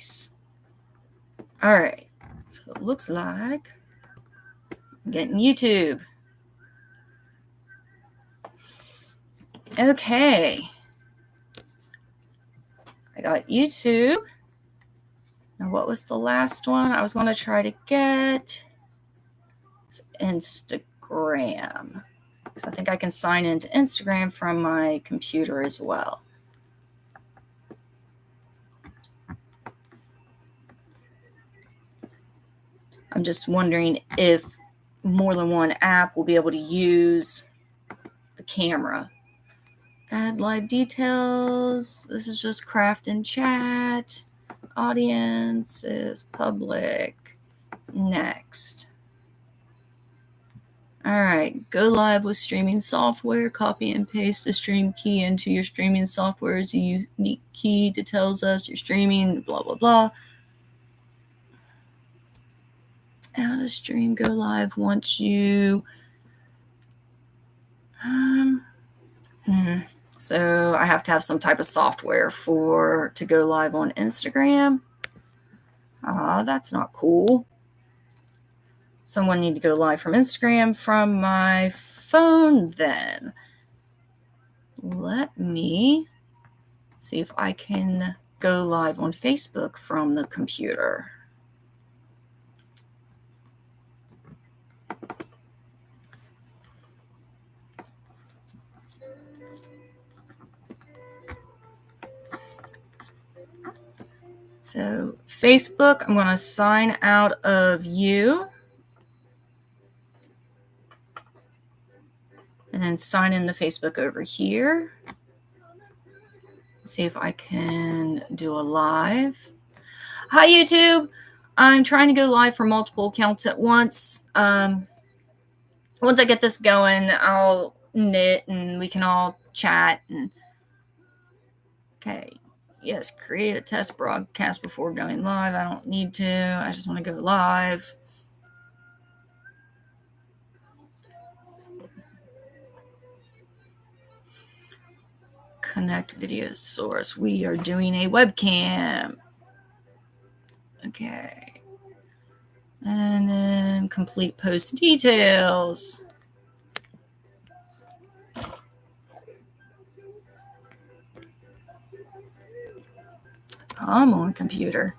Nice. All right. So it looks like I'm getting YouTube. Okay. I got YouTube. Now, what was the last one I was going to try to get? It's Instagram. Because I think I can sign into Instagram from my computer as well. I'm just wondering if more than one app will be able to use the camera. Add live details. This is just craft and chat. Audience is public. Next. All right, go live with streaming software. Copy and paste the stream key into your streaming software's unique key that tells us you're streaming, blah, blah, blah. How to stream go live once you... So I have to have some type of software to go live on Instagram. That's not cool. Someone need to go live from Instagram from my phone then. Let me see if I can go live on Facebook from the computer. So Facebook, I'm going to sign out of you. And then sign into Facebook over here. See if I can do a live. Hi, YouTube. I'm trying to go live for multiple accounts at once. Once I get this going, I'll knit and we can all chat. Okay. Yes, create a test broadcast before going live. I don't need to. I just want to go live. Connect video source. We are doing a webcam. Okay. And then complete post details. Come on, computer.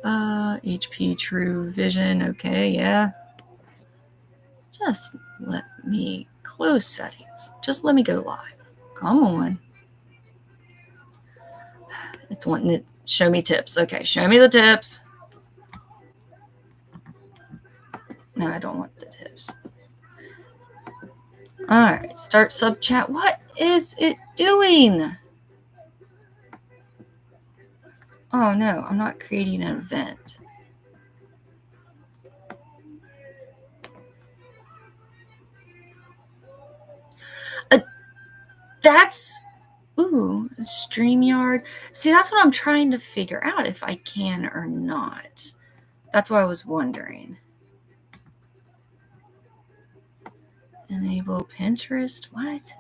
HP True Vision. Okay, yeah. Just let me close settings. Just let me go live. Come on. It's wanting to show me tips. Okay, show me the tips. No, I don't want the tips. All right, start sub chat. What is it doing? Oh no, I'm not creating an event. That's, StreamYard. See, that's what I'm trying to figure out if I can or not. That's what I was wondering. Enable Pinterest. What?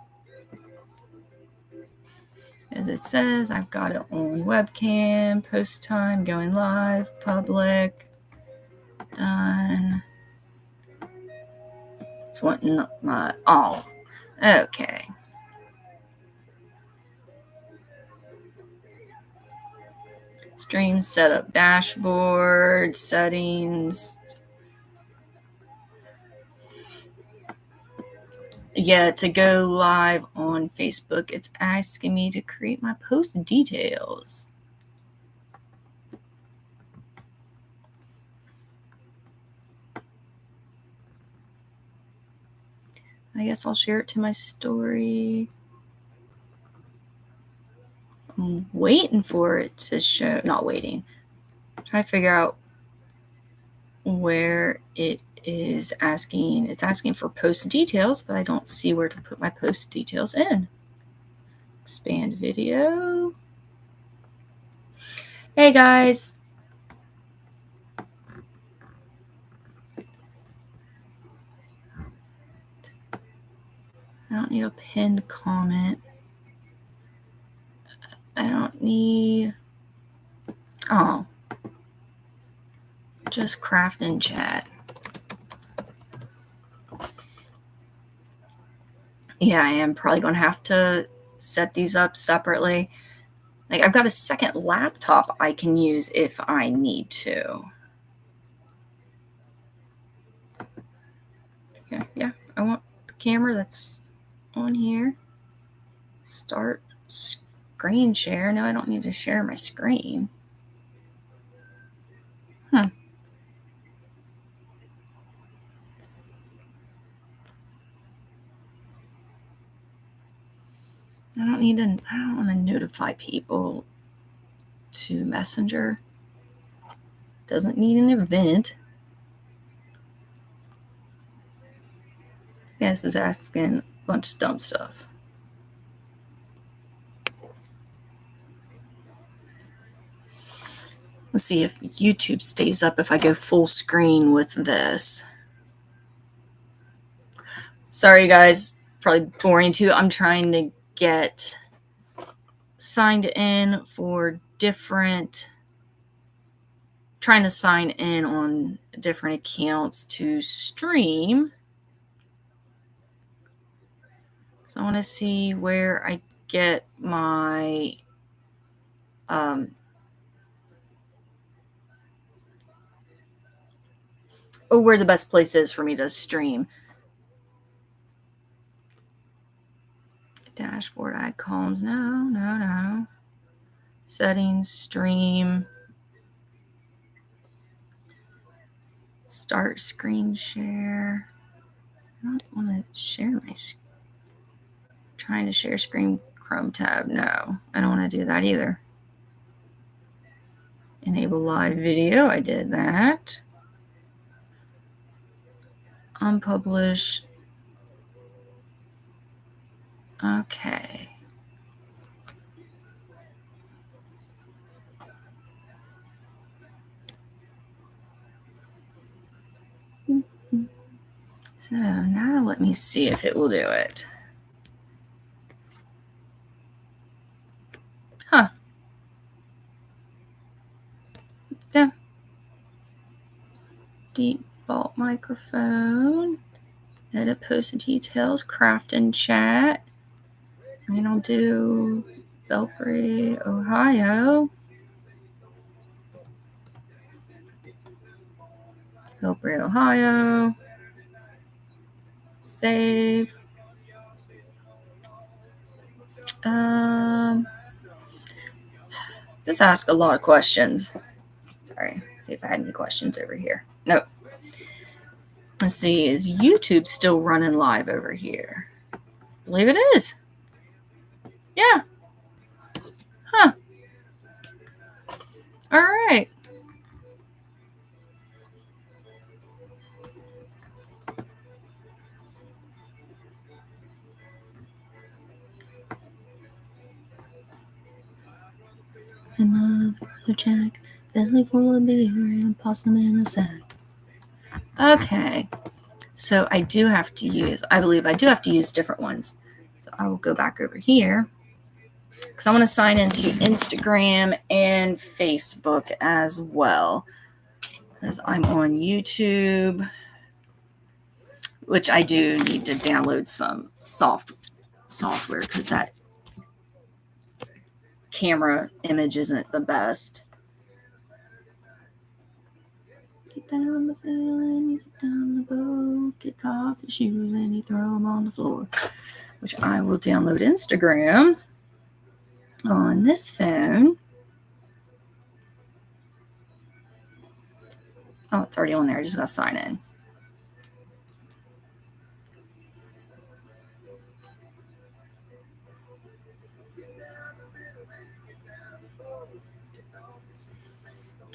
As it says, I've got it on webcam, post time, going live, public, done. It's wanting my, okay. Stream setup, dashboard, settings. Yeah, to go live on Facebook, it's asking me to create my post details. I guess I'll share it to my story. I'm waiting for it to show, not waiting. Trying to figure out where it is asking. It's asking for post details, but I don't see where to put my post details in. Expand video. Hey guys. I don't need a pinned comment. I don't need Oh. Just craft and chat. Yeah, I am probably going to have to set these up separately. Like, I've got a second laptop I can use if I need to. Yeah, I want the camera that's on here. Start screen share. No, I don't need to share my screen. I don't want to notify people to Messenger. Doesn't need an event. Yeah, this is asking a bunch of dumb stuff. Let's see if YouTube stays up if I go full screen with this. Sorry, guys. Probably boring too. I'm trying to get signed in for trying to sign in on different accounts to stream. So I want to see where I get my where the best place is for me to stream. Dashboard icons. No. Settings, stream. Start screen share. I don't want to share my trying to share screen Chrome tab. No, I don't want to do that either. Enable live video. I did that. Unpublish. Okay. So now let me see if it will do it. Huh. Yeah. Default microphone. Edit post details. Craft and chat. And I'll do Belpre, Ohio. Belpre, Ohio. Save. This asks a lot of questions. Sorry. See if I had any questions over here. Nope. Let's see. Is YouTube still running live over here? I believe it is. Yeah. Huh. All right. Another brother Jack, belly full of beer and possum in a sack. Okay. So I believe I do have to use different ones. So I will go back over here because I want to sign into Instagram and Facebook as well. Because I'm on YouTube, which I do need to download some software because that camera image isn't the best. Get down the field and you get down the boat, kick off your shoes and you throw them on the floor. Which I will download Instagram on this phone. Oh, it's already on there. I just got to sign in.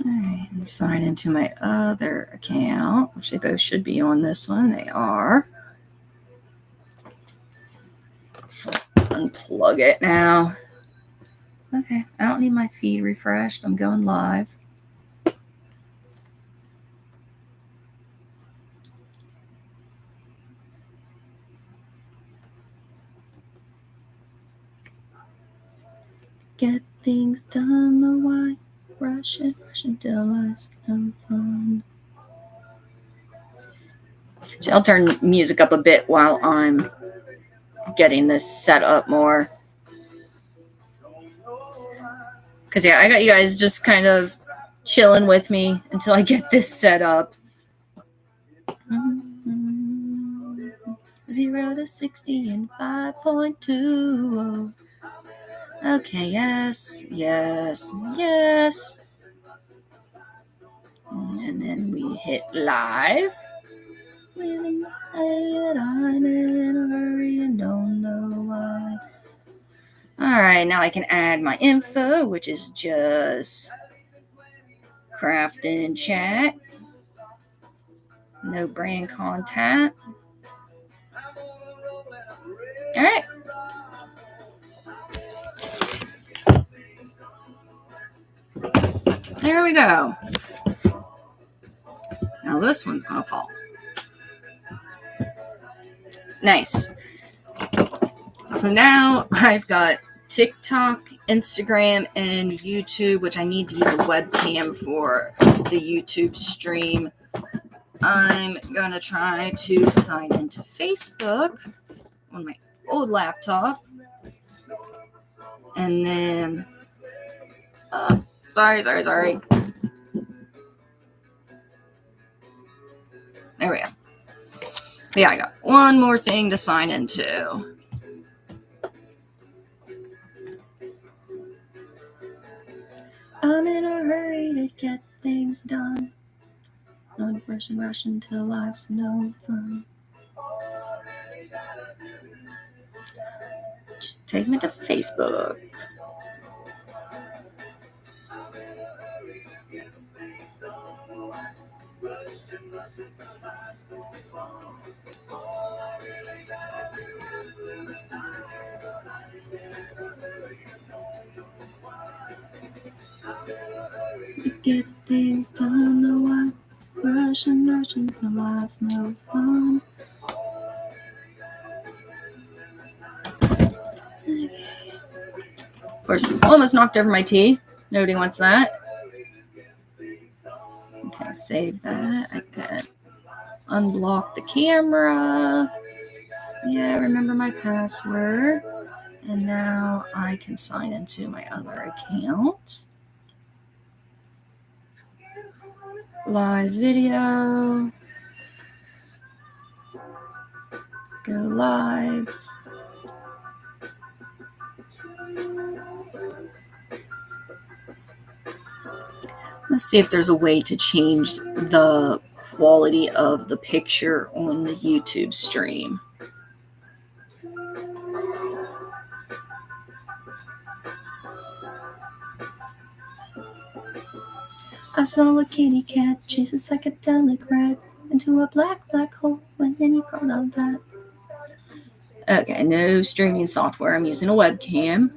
All right, and sign into my other account, which they both should be on this one. They are. Unplug it now. Okay, I don't need my feed refreshed. I'm going live. Get things done the Russian till life's no fun. So I'll turn music up a bit while I'm getting this set up more. Because, yeah, I got you guys just kind of chilling with me until I get this set up. 0 to 60 in 5.20. Okay, yes. And then we hit live. I'm in a hurry and don't know why. Alright, now I can add my info, which is just craft and chat. No brand contact. Alright. There we go. Now this one's going to fall. Nice. So now I've got TikTok, Instagram, and YouTube, which I need to use a webcam for the YouTube stream. I'm going to try to sign into Facebook on my old laptop. And then, sorry. There we go. Yeah, I got one more thing to sign into. I'm in a hurry to get things done. Not rushing till life's no fun. Just take me to Facebook. Get things done, no one rushing till life's no fun. Of course, almost knocked over my tea. Nobody wants that. Okay, save that. I can unblock the camera. Yeah, remember my password. And now I can sign into my other account. Live video. Go live. Let's see if there's a way to change the quality of the picture on the YouTube stream. I saw a kitty cat chase a psychedelic rat into a black hole when he crawled on that. Okay, no streaming software. I'm using a webcam.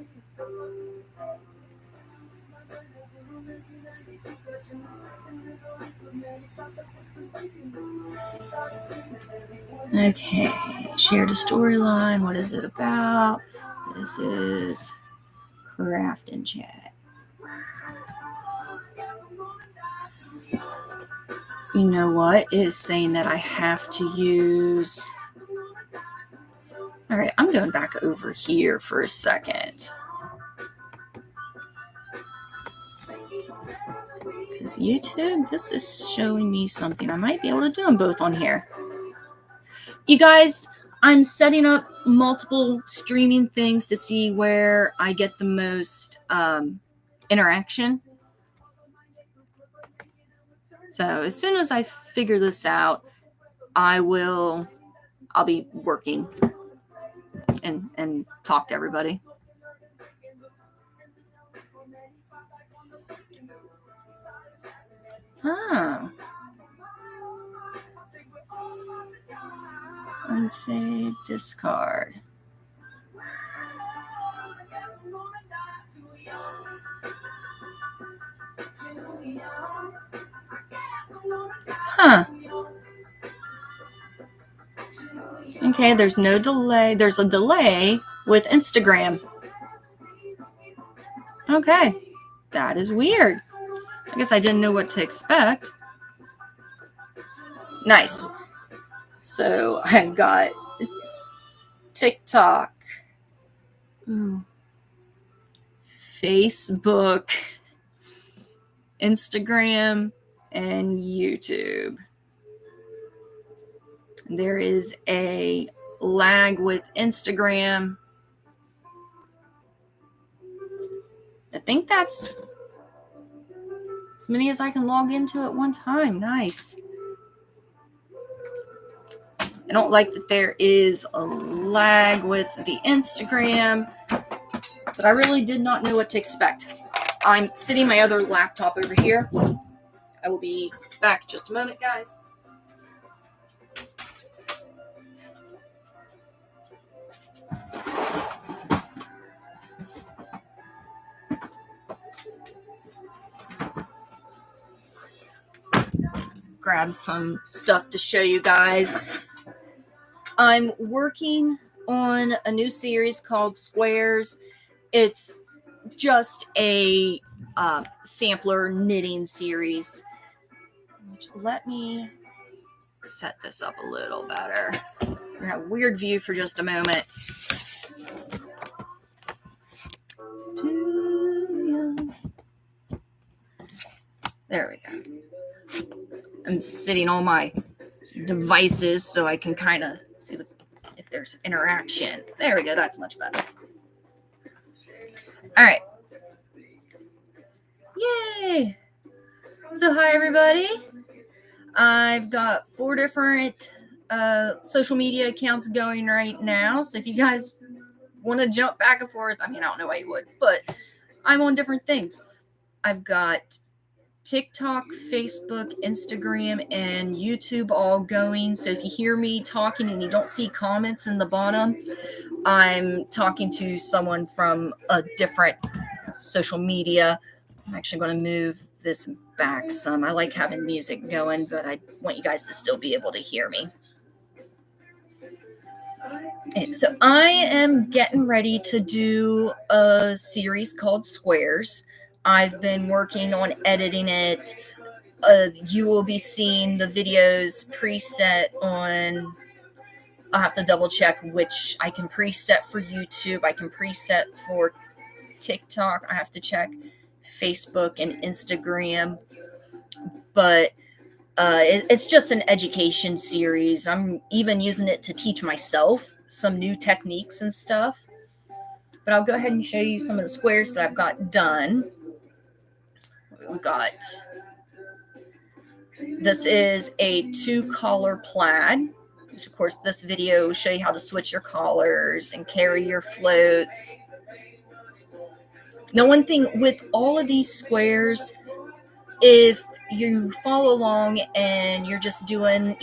Okay, shared a storyline. What is it about? This is craft and chat. You know what? It is saying that I have to use... All right, I'm going back over here for a second. Because YouTube, this is showing me something. I might be able to do them both on here. You guys, I'm setting up multiple streaming things to see where I get the most interaction. So as soon as I figure this out, I'll be working and talk to everybody. Oh. Unsave, discard. Huh. Okay, there's no delay. There's a delay with Instagram. Okay, that is weird. I guess I didn't know what to expect. Nice. So I've got TikTok, Facebook, Instagram, and YouTube. There is a lag with Instagram. I think that's as many as I can log into at one time. Nice. I don't like that there is a lag with the Instagram, but I really did not know what to expect. I'm sitting my other laptop over here. I will be back in just a moment, guys. Grab some stuff to show you guys. I'm working on a new series called Squares. It's just a sampler knitting series. Let me set this up a little better. We're gonna have a weird view for just a moment. There we go. I'm sitting on my devices so I can kind of see if there's interaction. There we go. That's much better. All right. Yay. So hi, everybody. I've got 4 different social media accounts going right now. So if you guys want to jump back and forth, I mean, I don't know why you would, but I'm on different things. I've got TikTok, Facebook, Instagram, and YouTube all going. So if you hear me talking and you don't see comments in the bottom, I'm talking to someone from a different social media. I'm actually going to move this back some. I like having music going, but I want you guys to still be able to hear me. Okay, so I am getting ready to do a series called Squares. I've been working on editing it. You will be seeing the videos preset on, I'll have to double check which I can preset for YouTube. I can preset for TikTok. I have to check Facebook and Instagram. But it's just an education series. I'm even using it to teach myself some new techniques and stuff. But I'll go ahead and show you some of the squares that I've got done. We've got, this is a 2-collar plaid, which of course this video will show you how to switch your collars and carry your floats. Now, one thing with all of these squares, if you follow along and you're just doing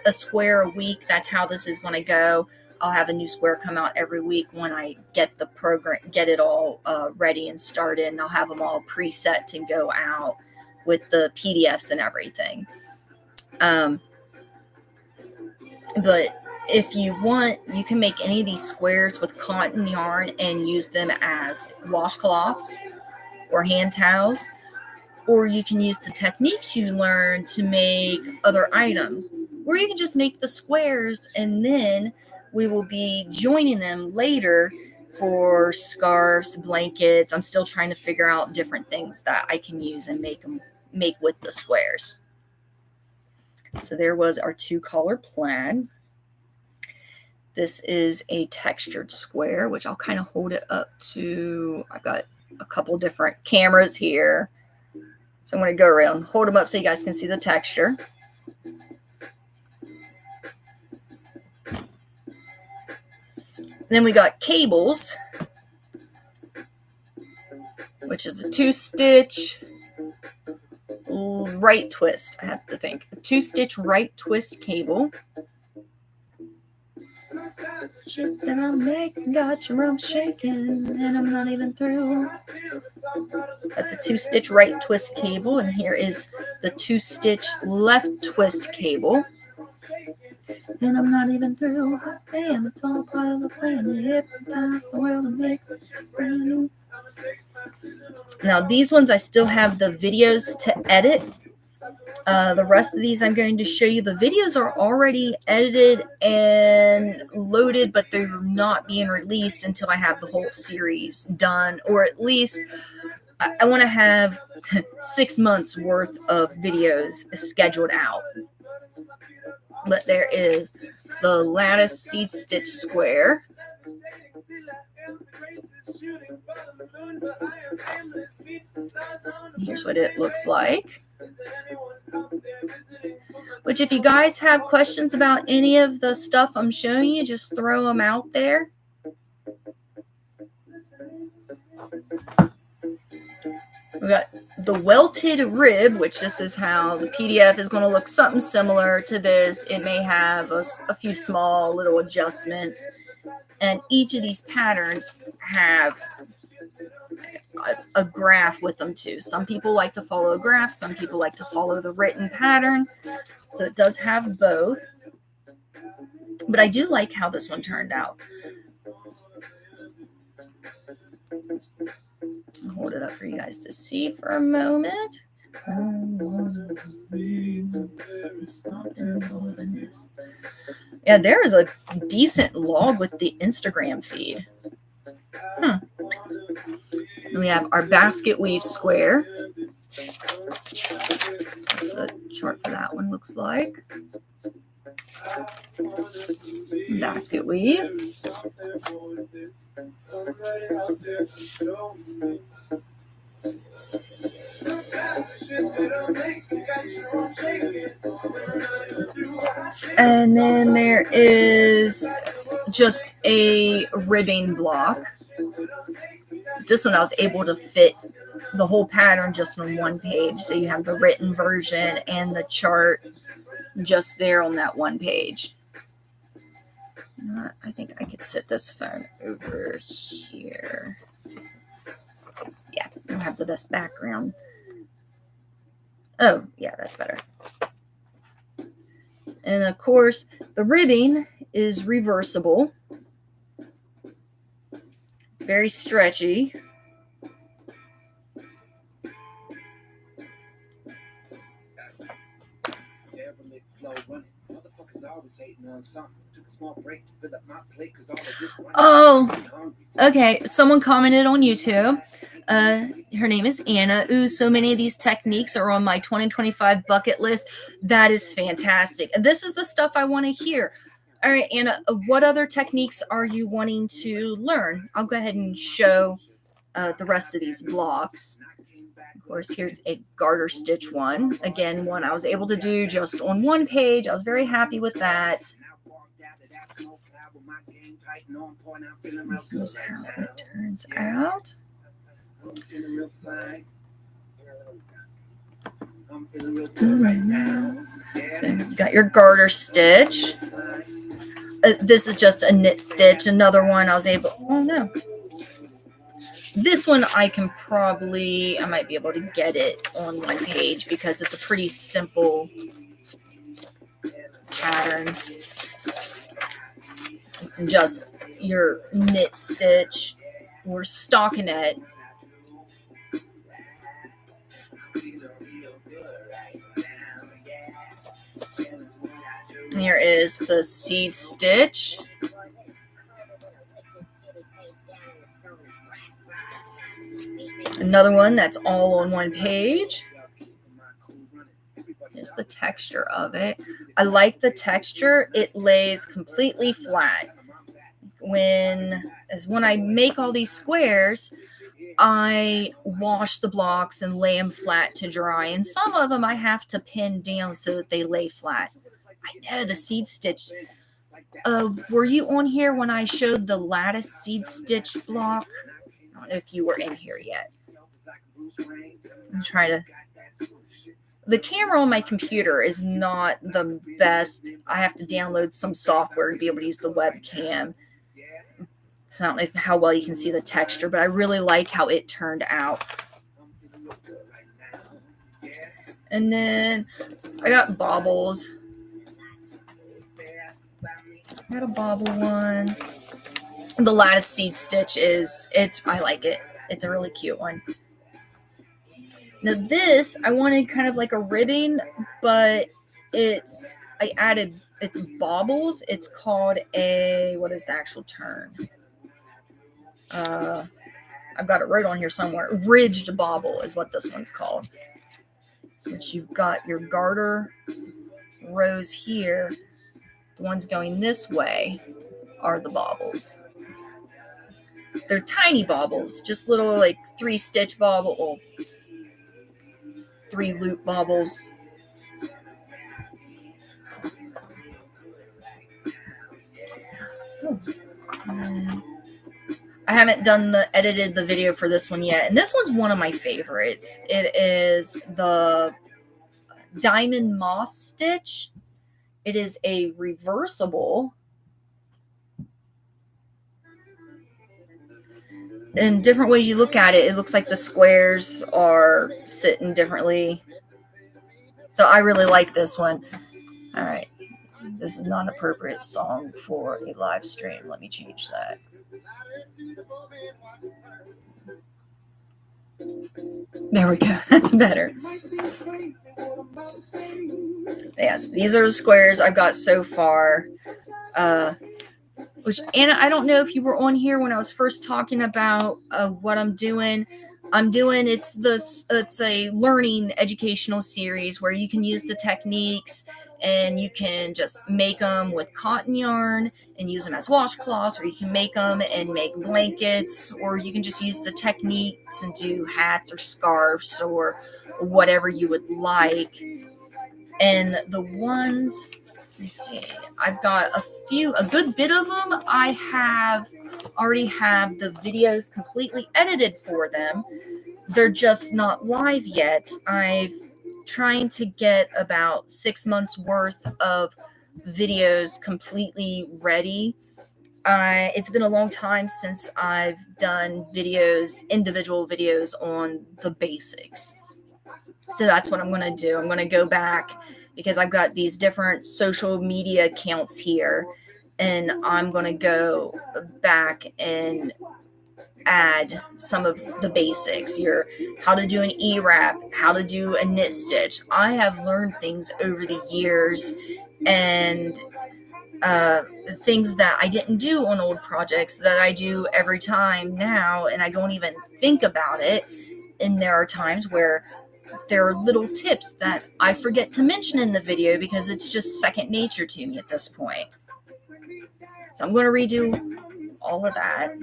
a square a week, that's how this is going to go. I'll have a new square come out every week when I get the program, get it all ready and started, and I'll have them all preset to go out with the PDFs and everything. But if you want, you can make any of these squares with cotton yarn and use them as washcloths or hand towels. Or you can use the techniques you learn to make other items. Or you can just make the squares and then we will be joining them later for scarves, blankets. I'm still trying to figure out different things that I can use and make with the squares. So there was our 2-collar plaid. This is a textured square, which I'll kind of hold it up to, I've got a couple different cameras here. So I'm going to go around, hold them up so you guys can see the texture. Then we got cables, which is a 2-stitch right twist. I have to think. A 2-stitch right twist cable. Shit that I'm making got your rump shaking, and I'm not even through. That's a 2-stitch right twist cable, and here is the 2-stitch left twist cable. And I'm not even through. Damn, it's all part of the plan to hypnotize the world and make it brand new. Now these ones I still have the videos to edit. The rest of these I'm going to show you. The videos are already edited and loaded, but they're not being released until I have the whole series done, or at least I want to have 6 months worth of videos scheduled out. But there is the lattice seed stitch square. Here's what it looks like. Which, if you guys have questions about any of the stuff I'm showing you, just throw them out there. We got the welted rib, which this is how the PDF is going to look, something similar to this. It may have a few small little adjustments. And each of these patterns have a graph with them too. Some people like to follow a graph. Some people like to follow the written pattern. So it does have both. But I do like how this one turned out. I'll hold it up for you guys to see for a moment. Yeah, there is a decent log with the Instagram feed. Then we have our basket weave square. The chart for that one looks like. Basket weave. And then there is just a ribbing block. This one I was able to fit the whole pattern just on one page. So you have the written version and the chart just there on that one page. I think I could sit this phone over here. Yeah, I don't have the best background. Oh, yeah, that's better. And of course, the ribbing is reversible. It's very stretchy. Oh, okay. Someone commented on YouTube. Her name is Anna. Ooh, so many of these techniques are on my 2025 bucket list. That is fantastic. This is the stuff I want to hear. All right, Anna, what other techniques are you wanting to learn? I'll go ahead and show the rest of these blocks. Of course, here's a garter stitch one. Again, one I was able to do just on one page. I was very happy with that. Here's how it turns out. So you got your garter stitch. This is just a knit stitch. Another one I was able, oh no. This one I might be able to get it on one page because it's a pretty simple pattern. It's just your knit stitch or stockinette. Here is the seed stitch. Another one that's all on one page. Here's the texture of it. I like the texture. It lays completely flat. When I make all these squares, I wash the blocks and lay them flat to dry. And some of them I have to pin down so that they lay flat. I know the seed stitch. Were you on here when I showed the lattice seed stitch block? I don't know if you were in here yet. I'm trying to. The camera on my computer is not the best. I have to download some software to be able to use the webcam. So I don't know how well you can see the texture, but I really like how it turned out. And then I got baubles. I got a bauble one. The lattice seed stitch I like it. It's a really cute one. Now this, I wanted kind of like a ribbing, but it's baubles. It's called a, what is the actual term? I've got it right on here somewhere. Ridged bauble is what this one's called. Which you've got your garter rows here. The ones going this way are the baubles. They're tiny baubles, just little like 3-stitch bauble, or 3 loop baubles. I haven't edited the video for this one yet, and this one's one of my favorites. It is the Diamond Moss Stitch. It is a reversible. In different ways you look at it, it looks like the squares are sitting differently. So I really like this one. All right. This is not an appropriate song for a live stream. Let me change that. There we go. That's better. Yes, these are the squares I've got so far. Which, Anna, I don't know if you were on here when I was first talking about what I'm doing. It's a learning educational series where you can use the techniques and you can just make them with cotton yarn and use them as washcloths, or you can make them and make blankets, or you can just use the techniques and do hats or scarves or whatever you would like. And the ones, let me see, I've got a good bit of them. I already have the videos completely edited for them. They're just not live yet. I've trying to get about 6 months worth of videos completely ready. It's been a long time since I've done individual videos on the basics. So that's what I'm going to do. I'm going to go back because I've got these different social media accounts here, and I'm going to go back and add some of the basics, how to do an E-wrap, how to do a knit stitch. I have learned things over the years, and things that I didn't do on old projects that I do every time now, and I don't even think about it. And there are times where there are little tips that I forget to mention in the video because it's just second nature to me at this point. So I'm going to redo all of that.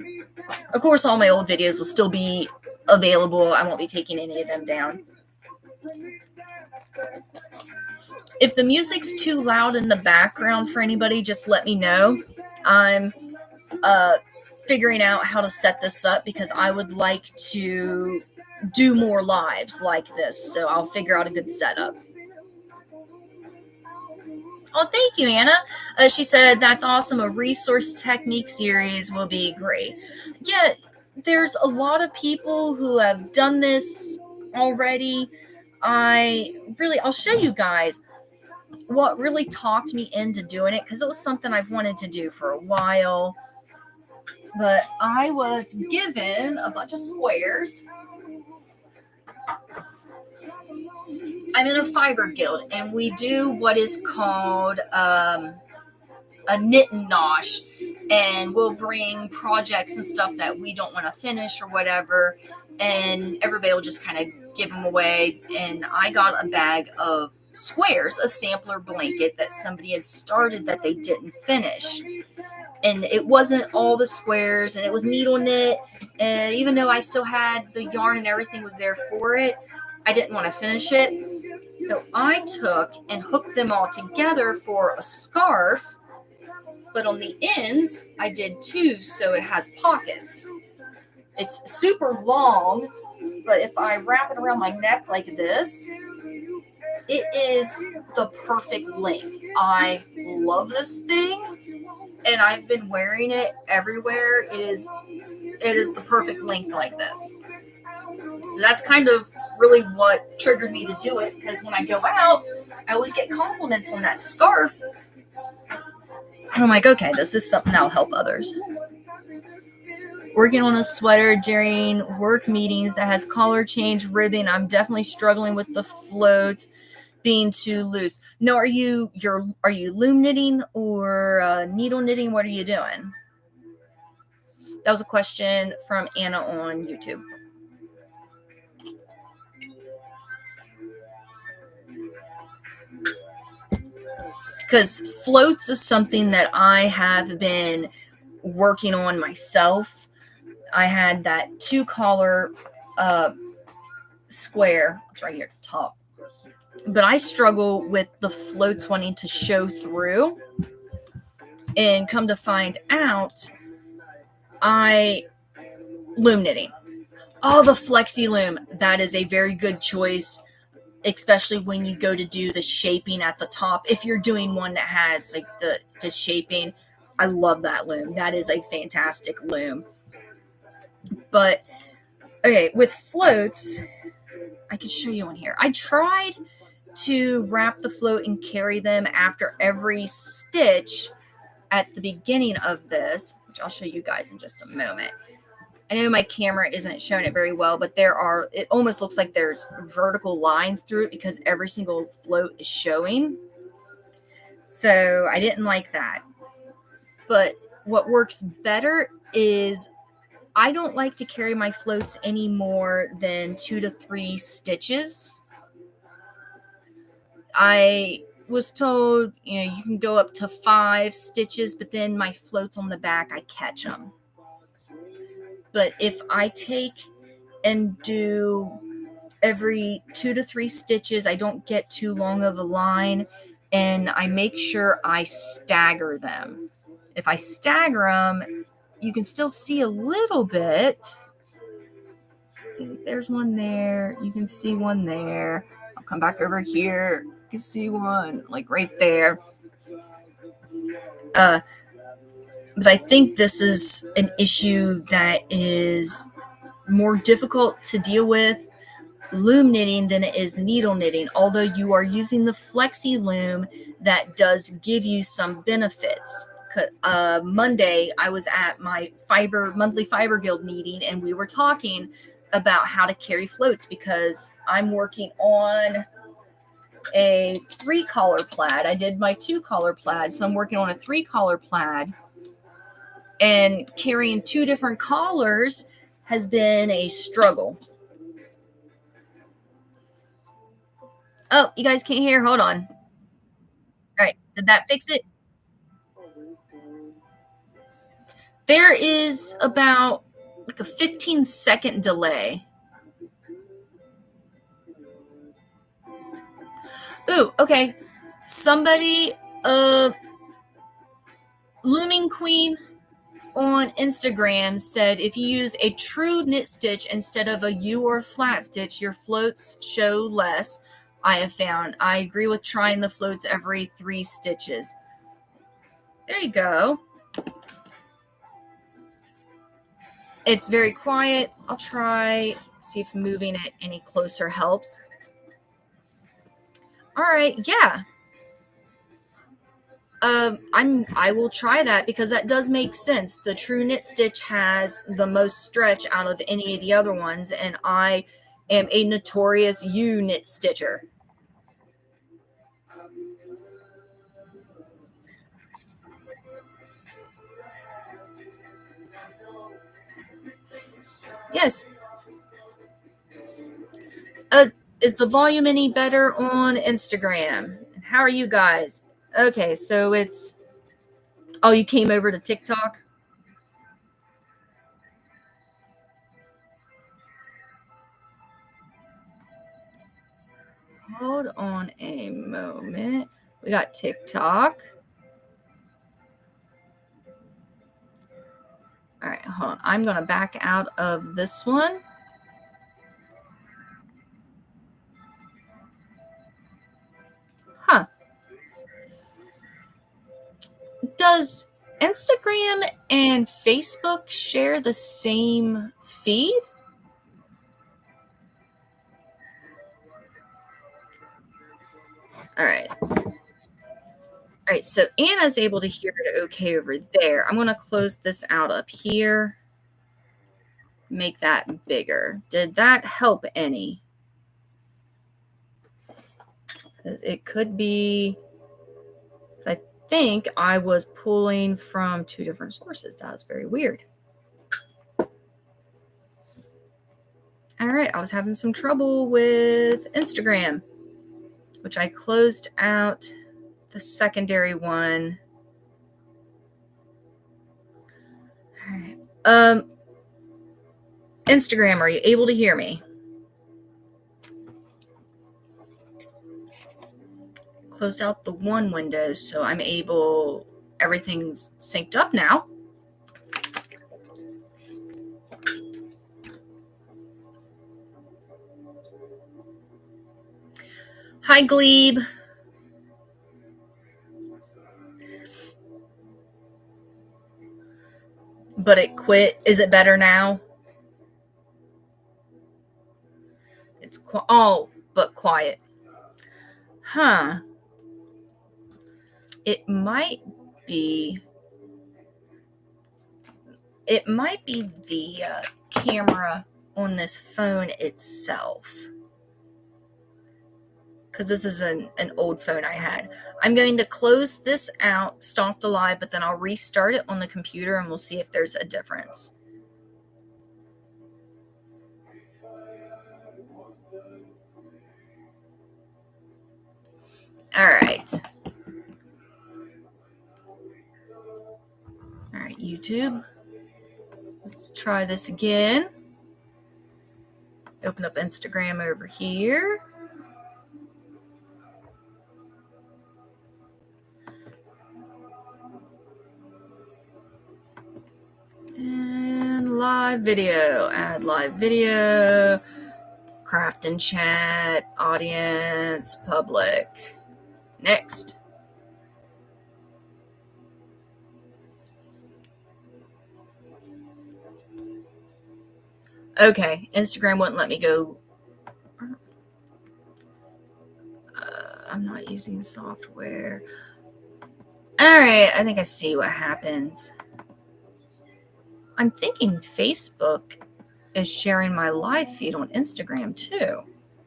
Of course, all my old videos will still be available. I won't be taking any of them down. If the music's too loud in the background for anybody, just let me know. I'm figuring out how to set this up because I would like to do more lives like this. So I'll figure out a good setup. Oh, thank you, Anna. She said, that's awesome. A resource technique series will be great. Yeah, there's a lot of people who have done this already. I'll show you guys what really talked me into doing it, because it was something I've wanted to do for a while. But I was given a bunch of squares. I'm in a fiber guild, and we do what is called a knit and nosh, and we'll bring projects and stuff that we don't want to finish or whatever, and everybody will just kind of give them away. And I got a bag of squares, a sampler blanket that somebody had started that they didn't finish, and it wasn't all the squares, and it was needle knit, and even though I still had the yarn and everything was there for it, I didn't want to finish it. So I took and hooked them all together for a scarf, but on the ends I did 2 so it has pockets. It's super long, but if I wrap it around my neck like this, it is the perfect length. I love this thing, and I've been wearing it everywhere. It is the perfect length like this. So that's kind of really what triggered me to do it, because when I go out, I always get compliments on that scarf. And I'm like, okay, this is something that'll help others. Working on a sweater during work meetings that has collar change ribbing. I'm definitely struggling with the floats being too loose. No, are you loom knitting or needle knitting? What are you doing? That was a question from Anna on YouTube. Because floats is something that I have been working on myself. I had that 2-collar square. It's right here at the top. But I struggle with the floats wanting to show through. And come to find out, I loom knitting. Oh, the Flexi Loom. That is a very good choice, especially when you go to do the shaping at the top. If you're doing one that has like the shaping, I love that loom. That is a fantastic loom. But okay, with floats, I can show you one here. I tried to wrap the float and carry them after every stitch at the beginning of this, which I'll show you guys in just a moment. I know my camera isn't showing it very well, but it almost looks like there's vertical lines through it because every single float is showing. So I didn't like that. But what works better is I don't like to carry my floats any more than 2 to 3 stitches. I was told, you can go up to 5 stitches, but then my floats on the back, I catch them. But if I take and do every 2 to 3 stitches, I don't get too long of a line, and I make sure I stagger them. If I stagger them, you can still see a little bit. See, there's one there. You can see one there. I'll come back over here. You can see one like right there. But I think this is an issue that is more difficult to deal with loom knitting than it is needle knitting, although you are using the Flexi Loom that does give you some benefits. Monday, I was at my monthly Fiber Guild meeting, and we were talking about how to carry floats because I'm working on a 3-collar plaid. I did my 2-collar plaid, so I'm working on a 3-collar plaid. And carrying 2 different collars has been a struggle. Oh, you guys can't hear? Hold on. All right. Did that fix it? There is about like a 15-second delay. Ooh, okay. Somebody, Looming Queen on Instagram said if you use a true knit stitch instead of a U or flat stitch, your floats show less. I have found. I agree with trying the floats every 3 stitches. There you go. It's very quiet. I'll try, see if moving it any closer helps. All right, yeah. I will try that because that does make sense. The true knit stitch has the most stretch out of any of the other ones, and I am a notorious U knit stitcher. Yes. Is the volume any better on Instagram? How are you guys? Okay, so it's. Oh, you came over to TikTok? Hold on a moment. We got TikTok. All right, hold on. I'm going to back out of this one. Huh. Does Instagram and Facebook share the same feed? All right. All right, so Anna's able to hear it okay over there. I'm going to close this out up here. make that bigger. Did that help any? It could be, I think I was pulling from two different sources. That was very weird. All right, I was having some trouble with Instagram, which I closed out the secondary one. All right. Instagram, are you able to hear me? Closed out the one window, so I'm able, everything's synced up now. Hi, Glebe. But it quit. Is it better now? It's all but quiet. Huh. It might be the camera on this phone itself, because this is an old phone I had. I'm going to close this out, stop the live, but then I'll restart it on the computer and we'll see if there's a difference. All right. All right, YouTube. Let's try this again. Open up Instagram over here. And live video. Add live video. Craft and chat. Audience. Public. Next. Okay, Instagram wouldn't let me go. I'm not using software. All right, I think I see what happens. I'm thinking Facebook is sharing my live feed on Instagram too.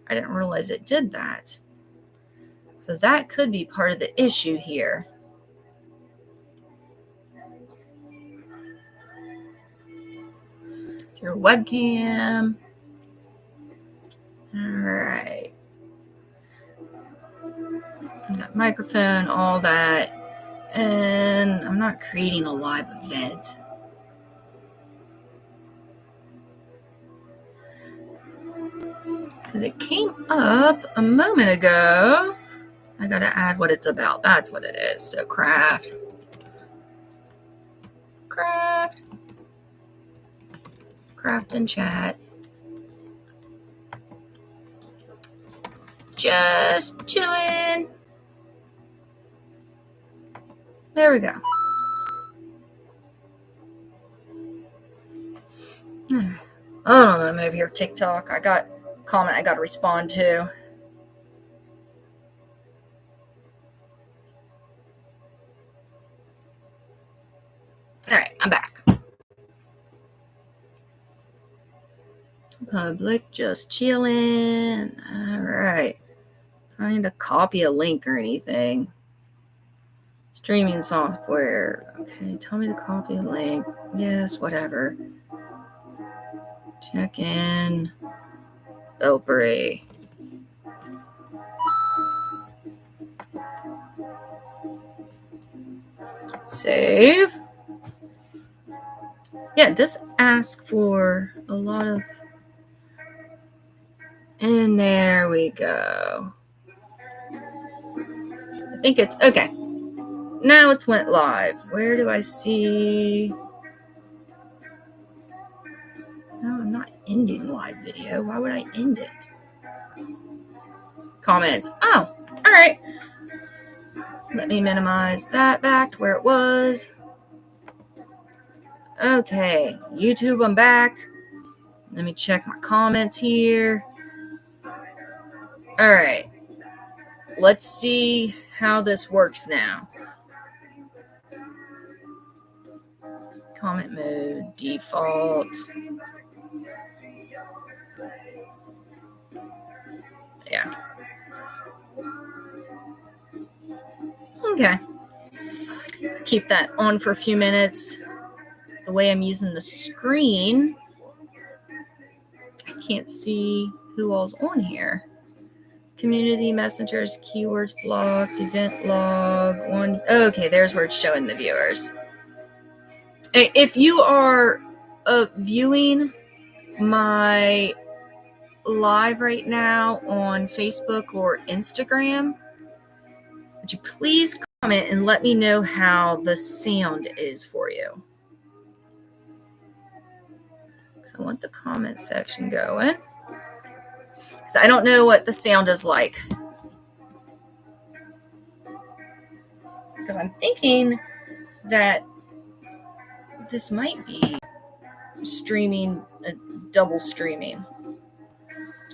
I didn't realize it did that. So that could be part of the issue here. Through webcam. All right. Got microphone, all that. And I'm not creating a live event. Because it came up a moment ago. I got to add what it's about. That's what it is. So craft. Craft and chat. Just chilling. There we go. I don't know, I'm over here TikTok. I got a comment I got to respond to. All right, I'm back. Public, just chilling. All right. I don't need to copy a link or anything. Streaming software. Okay, tell me to copy a link. Yes, whatever. Check in. Ravelry. Save. Yeah, this asks for a lot of... And there we go. I think it's... Okay. Now it's went live. Where do I see... No, I'm not ending live video. Why would I end it? Comments. Oh, all right. Let me minimize that back to where it was. Okay, YouTube, I'm back. Let me check my comments here. All right. Let's see how this works now. Comment mode, default. Okay. Keep that on for a few minutes. The way I'm using the screen, I can't see who all's on here. Community messengers, keywords blocked, event log, one. Okay, there's where it's showing the viewers. If you are viewing my live right now on Facebook or Instagram, would you please comment and let me know how the sound is for you? Because I want the comment section going. Because I don't know what the sound is like. Because I'm thinking that this might be streaming, double streaming.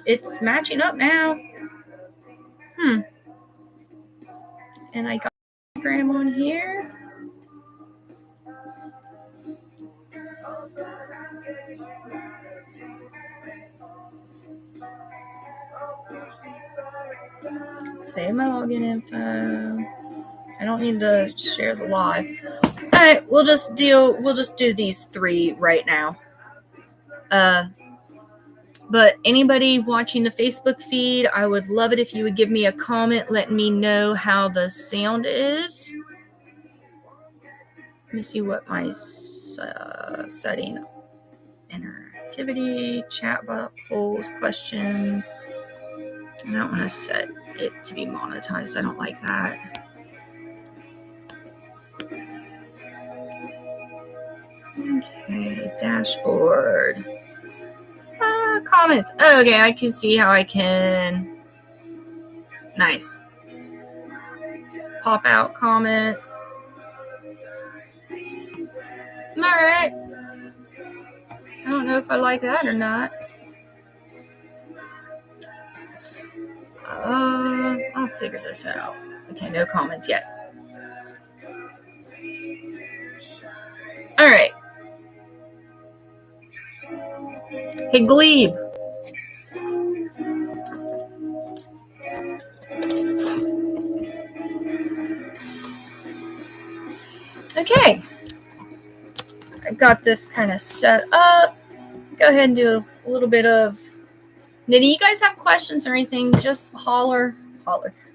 It's matching up now. And I got Instagram on here. Save my login info. I don't need to share the live. All right, we'll just do these 3 right now. But anybody watching the Facebook feed, I would love it if you would give me a comment letting me know how the sound is. Let me see what my setting. Interactivity, chat polls, questions. I don't want to set it to be monetized. I don't like that. Okay, dashboard. Comments. Okay, I can see how I can. Nice. Pop out comment. All right. I don't know if I like that or not. I'll figure this out. Okay, no comments yet. All right. Hey, Glebe. Okay. I've got this kind of set up. Go ahead and do a little bit of knitting. You guys have questions or anything, just holler.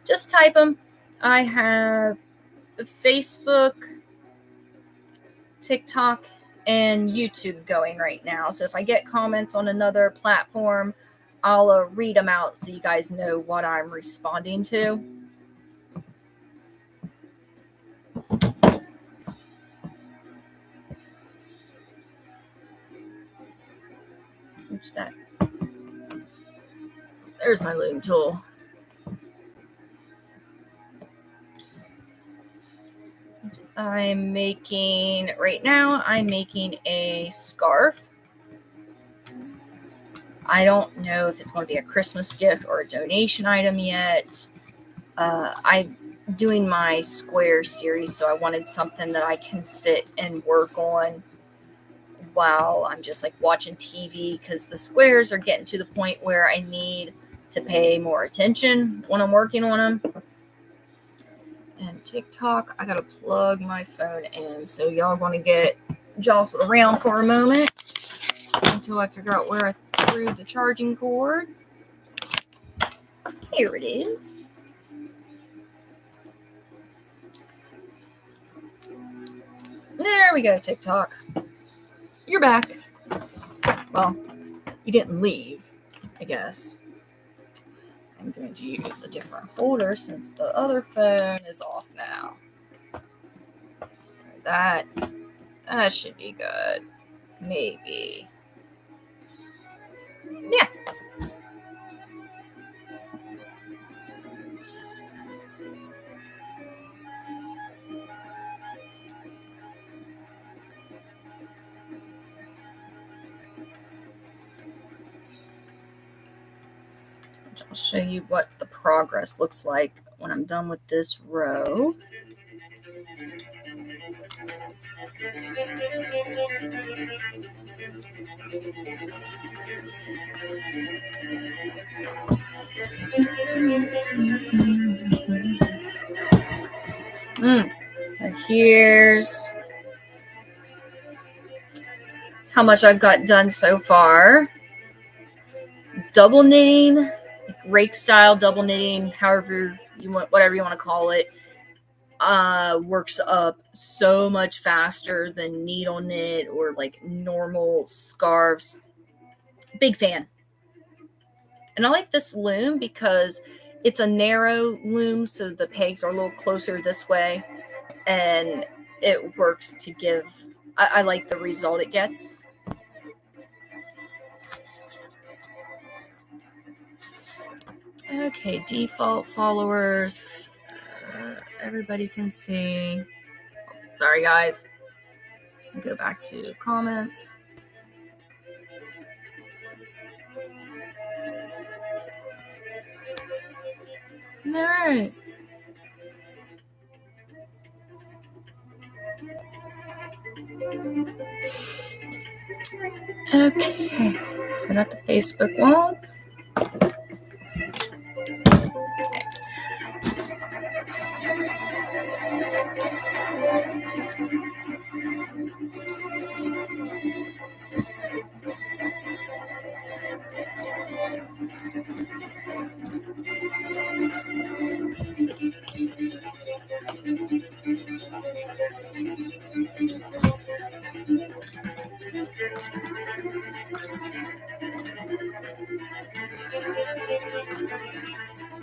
Just type them. I have Facebook, TikTok, and YouTube going right now. So if I get comments on another platform, I'll read them out so you guys know what I'm responding to. Which that? There's my loom tool. I'm making a scarf. I don't know if it's going to be a Christmas gift or a donation item yet. I'm doing my square series, so I wanted something that I can sit and work on while I'm just like watching TV, because the squares are getting to the point where I need to pay more attention when I'm working on them. And TikTok, I gotta plug my phone in, so y'all gonna get jostled around for a moment until I figure out where I threw the charging cord. Here it is. There we go, TikTok. You're back. Well, you didn't leave, I guess. I'm going to use a different holder since the other phone is off now. That should be good. Maybe. Yeah. I'll show you what the progress looks like when I'm done with this row. here's how much I've got done so far. Double knitting, rake style double knitting, however you want, whatever you want to call it, works up so much faster than needle knit or like normal scarves. Big fan. And I like this loom because it's a narrow loom, so the pegs are a little closer this way, and it works to give, I like the result it gets. Okay, default followers. Everybody can see. Sorry, guys. Go back to comments. All right. Okay. So I got the Facebook wall.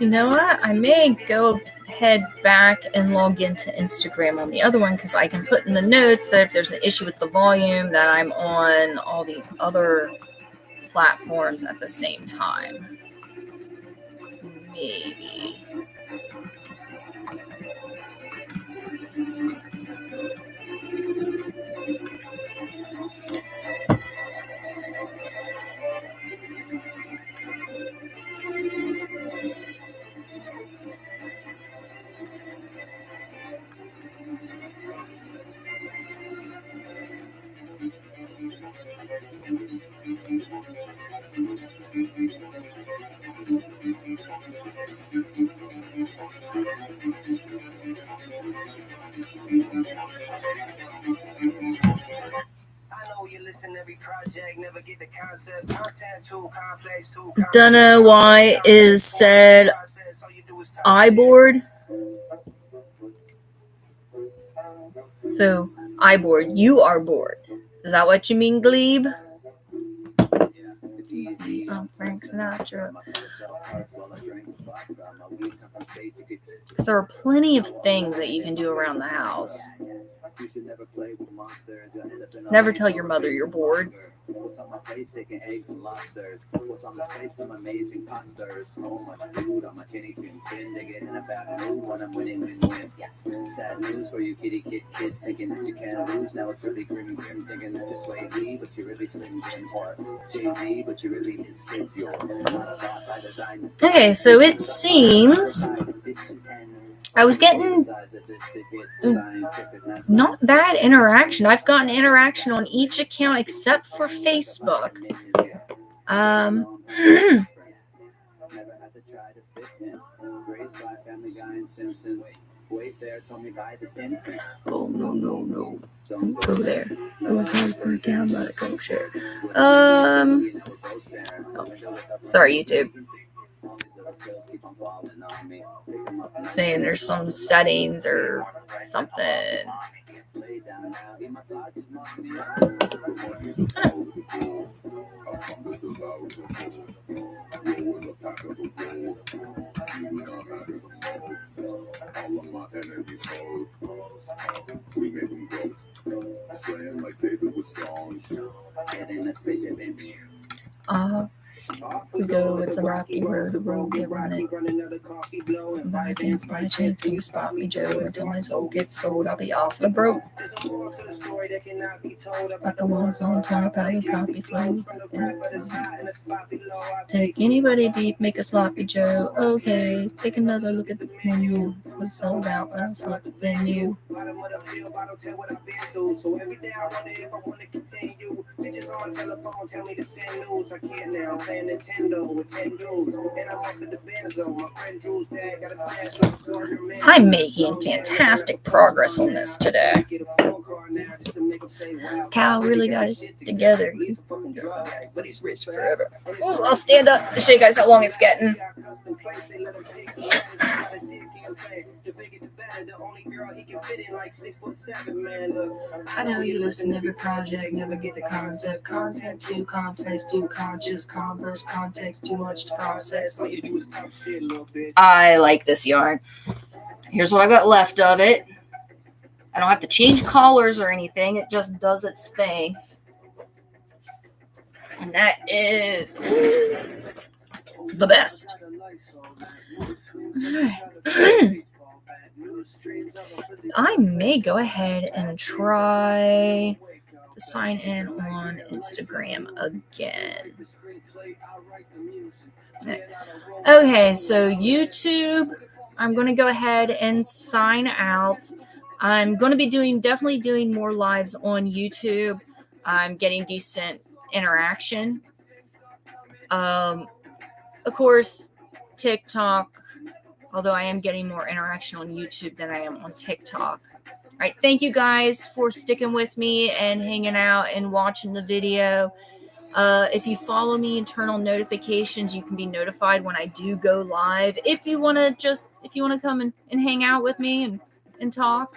You know what? I may go head back and log into Instagram on the other one because I can put in the notes that if there's an issue with the volume that I'm on all these other platforms at the same time. Maybe. Don't know why is said I board. So I board. You are bored. Is that what you mean, Glebe? Oh, Frank Sinatra. Because there are plenty of things that you can do around the house. Never tell your mother you're bored. What's on my face, taking eggs and lobsters. What's on the face, some amazing posters. So much food on my chinny chin chin. They get in a bad mood when I'm winning, win. Sad news for you kitty kids thinking that you can't lose. Now it's really grim, thinking that you sway me, but you really slim in. Or Jay-Z, but you really is kids. You're not a boss by design. Okay, so it seems I was getting not bad interaction. I've gotten interaction on each account except for Facebook. Oh, no. Don't go there. Go down by the Coke share. Oh, sorry, YouTube. Saying there's some settings or something. We go, it's a rocky road, the road get running. By chance, can you spot me, Joe? Until my soul gets sold, I'll be off the broke. But the ones on top, how the copy flows. Take anybody deep, make a sloppy Joe. Okay, take another look at the menu. What's all about when I select the venue. So every day I wonder if I want to continue. Bitches on telephone tell me to send news. I can't now. I'm playing Nintendo with 10 I'm making fantastic progress on this today. Cal really got it together. But he's rich forever. Ooh, I'll stand up to show you guys how long it's getting. I know you listen to every project, never get the concept. Content too complex, too conscious, converse, context, too much to process. All you do is talk shit a little bit. I like this yarn. Here's what I've got left of it. I don't have to change colors or anything. It just does its thing. And that is the best. I may go ahead and try to sign in on Instagram again. Okay, so YouTube, I'm going to go ahead and sign out. I'm going to be definitely doing more lives on YouTube. I'm getting decent interaction. Of course, TikTok, although I am getting more interaction on YouTube than I am on TikTok. All right, thank you guys for sticking with me and hanging out and watching the video. If you follow me and turn on notifications, you can be notified when I do go live. If you want to come and hang out with me and talk.